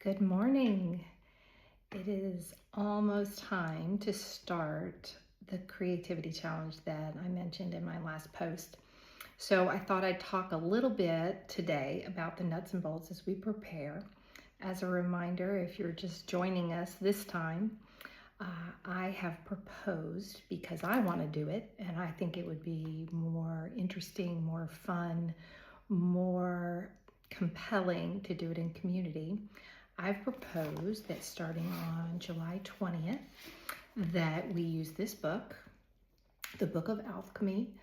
Good morning. It is almost time to start the creativity challenge that I mentioned in my last post. So I thought I'd talk a little bit today about the nuts and bolts as we prepare. As a reminder, if you're just joining us this time, I have proposed because I want to do it and I think it would be more interesting, more fun, more compelling to do it in community. I've proposed that starting on July 20th that we use this book, the Book of Alchemy,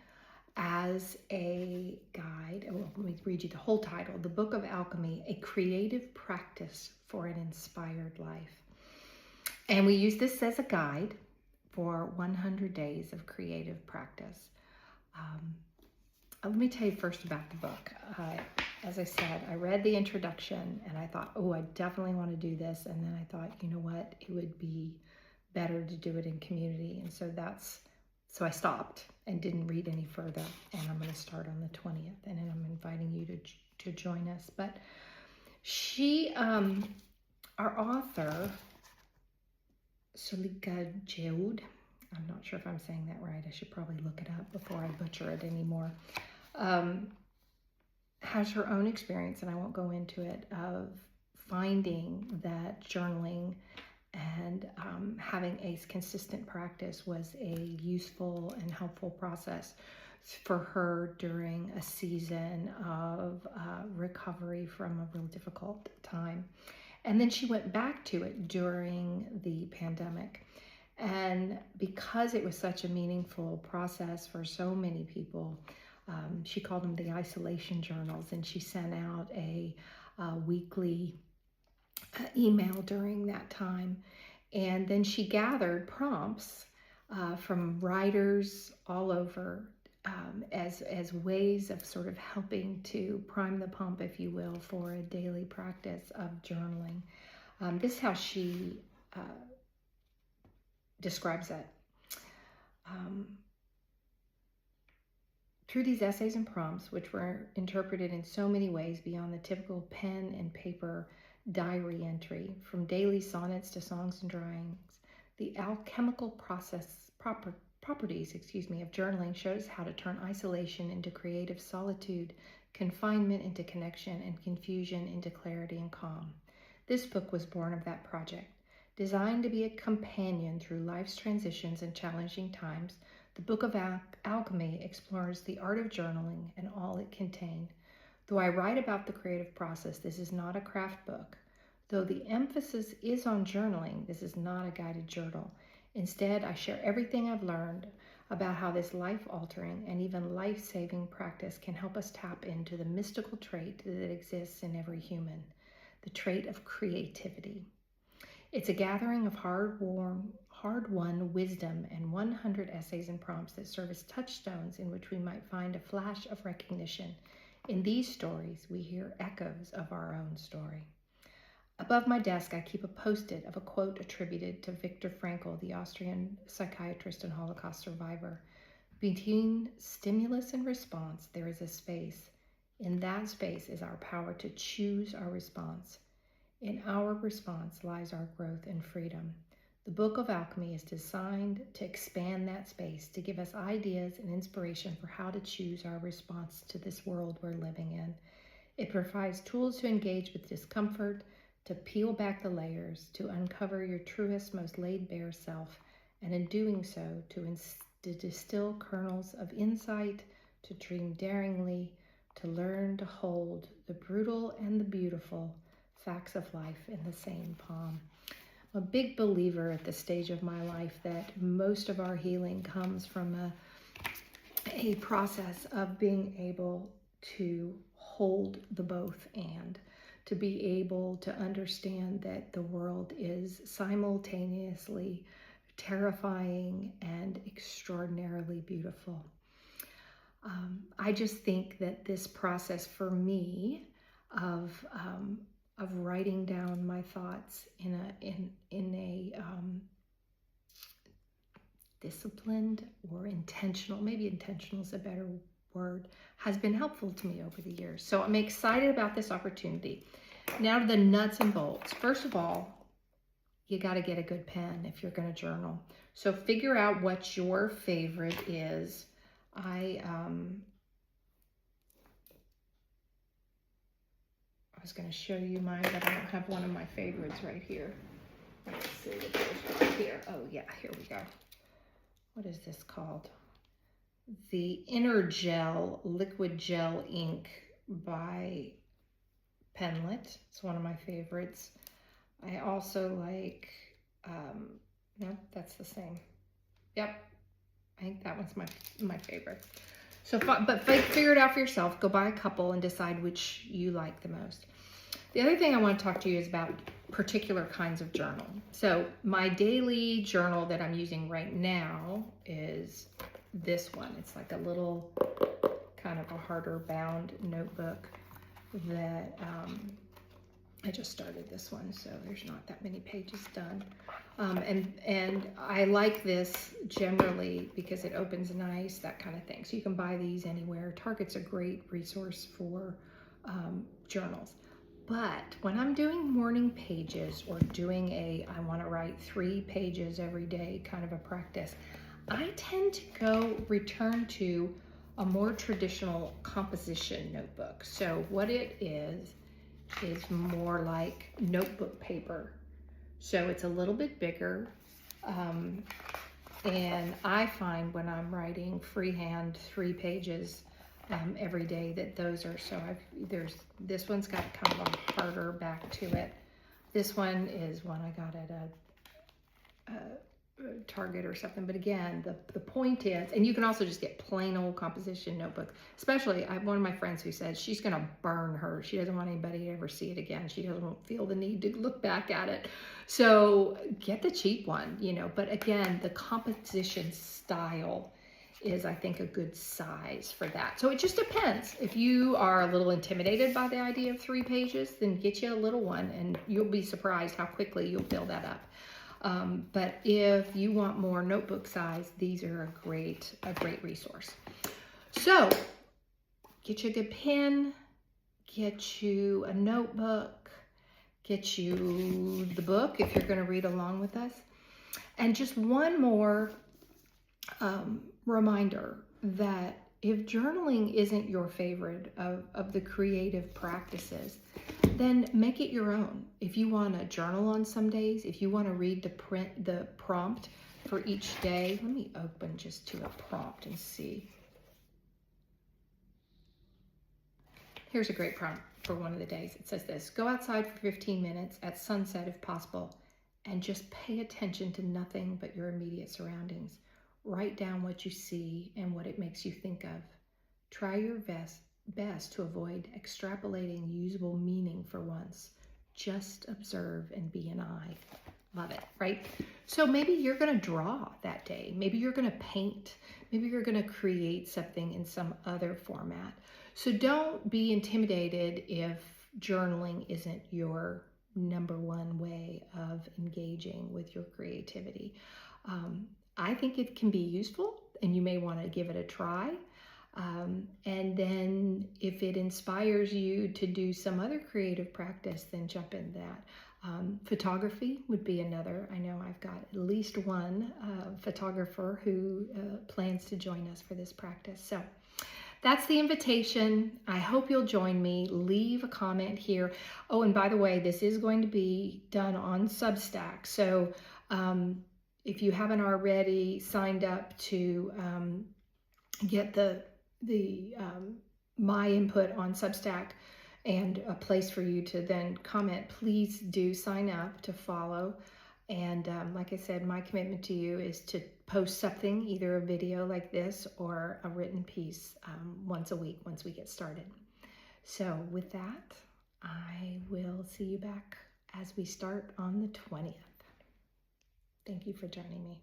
as a guide. Well, let me read you the whole title. The Book of Alchemy, a creative practice for an inspired life. And we use this as a guide for 100 days of creative practice. Let me tell you first about the book. As I said, I read the introduction and I thought, oh, I definitely want to do this. And then I thought, you know what, it would be better to do it in community. And so I stopped and didn't read any further. And I'm going to start on the 20th. And then I'm inviting you to join us. But our author, Sulika Jeud, I'm not sure if I'm saying that right. I should probably look it up before I butcher it anymore. Has her own experience, and I won't go into it, of finding that journaling and having a consistent practice was a useful and helpful process for her during a season of recovery from a real difficult time. And then she went back to it during the pandemic. And because it was such a meaningful process for so many people, she called them the isolation journals, and she sent out a weekly email during that time. And then she gathered prompts from writers all over as ways of sort of helping to prime the pump, if you will, for a daily practice of journaling. This is how she describes it. Through these essays and prompts, which were interpreted in so many ways beyond the typical pen and paper diary entry, from daily sonnets to songs and drawings, the alchemical properties of journaling shows how to turn isolation into creative solitude, confinement into connection, and confusion into clarity and calm. This book was born of that project. Designed to be a companion through life's transitions and challenging times, the Book of Alchemy explores the art of journaling and all it contained. Though I write about the creative process, this is not a craft book. Though the emphasis is on journaling, this is not a guided journal. Instead, I share everything I've learned about how this life-altering and even life-saving practice can help us tap into the mystical trait that exists in every human, the trait of creativity. It's a gathering of hard-won wisdom and 100 essays and prompts that serve as touchstones in which we might find a flash of recognition. In these stories, we hear echoes of our own story. Above my desk, I keep a post-it of a quote attributed to Viktor Frankl, the Austrian psychiatrist and Holocaust survivor. Between stimulus and response, there is a space. In that space is our power to choose our response. In our response lies our growth and freedom. The Book of Alchemy is designed to expand that space, to give us ideas and inspiration for how to choose our response to this world we're living in. It provides tools to engage with discomfort, to peel back the layers, to uncover your truest, most laid-bare self, and in doing so, to distill kernels of insight, to dream daringly, to learn to hold the brutal and the beautiful facts of life in the same palm. I'm a big believer at this stage of my life that most of our healing comes from a process of being able to hold the both and to be able to understand that the world is simultaneously terrifying and extraordinarily beautiful. I just think that this process for me of writing down my thoughts in a disciplined or intentional, maybe intentional is a better word, has been helpful to me over the years. So I'm excited about this opportunity. Now to the nuts and bolts. First of all, you got to get a good pen if you're going to journal. So figure out what your favorite is. I was going to show you mine, but I don't have one of my favorites right here. Let's see what there's right here. Oh yeah, here we go. What is this called? The Energel Liquid Gel Ink by Penlet. It's one of my favorites. I also like, no, that's the same. Yep, I think that one's my favorite. So, but figure it out for yourself. Go buy a couple and decide which you like the most. The other thing I want to talk to you is about particular kinds of journal. So my daily journal that I'm using right now is this one. It's like a little kind of a harder bound notebook that I just started this one, so there's not that many pages done. And I like this generally because it opens nice, that kind of thing. So you can buy these anywhere. Target's a great resource for journals. But when I'm doing morning pages or doing I want to write 3 pages every day kind of a practice, I tend to return to a more traditional composition notebook. So what it is more like notebook paper. So it's a little bit bigger. And I find when I'm writing freehand 3 pages every day that those are, so this one's got kind of a harder back to it. This one is one I got at a Target or something. But again, the point is, and you can also just get plain old composition notebook. Especially, I have one of my friends who says she's going to burn hers. She doesn't want anybody to ever see it again. She doesn't feel the need to look back at it. So get the cheap one, you know. But again, the composition style is, I think, a good size for that. So it just depends. If you are a little intimidated by the idea of 3 pages, then get you a little one, and you'll be surprised how quickly you'll fill that up. But if you want more notebook size, these are a great resource. So get you a good pen, get you a notebook, get you the book if you're going to read along with us. And just one more reminder that if journaling isn't your favorite of the creative practices, then make it your own. If you want to journal on some days, if you want to read the prompt for each day, let me open just to a prompt and see. Here's a great prompt for one of the days. It says this: go outside for 15 minutes at sunset if possible, and just pay attention to nothing but your immediate surroundings. Write down what you see and what it makes you think of. Try your best to avoid extrapolating usable meaning for once. Just observe and be an eye. Love it, right? So maybe you're going to draw that day. Maybe you're going to paint. Maybe you're going to create something in some other format. So don't be intimidated if journaling isn't your number one way of engaging with your creativity. I think it can be useful, and you may want to give it a try. And then if it inspires you to do some other creative practice, then jump in that. Photography would be another. I know I've got at least one photographer who plans to join us for this practice. So that's the invitation. I hope you'll join me. Leave a comment here. Oh, and by the way, this is going to be done on Substack. So if you haven't already signed up to get the my input on Substack and a place for you to then comment, please do sign up to follow. And like I said, my commitment to you is to post something, either a video like this or a written piece once a week once we get started. So with that, I will see you back as we start on the 20th. Thank you for joining me.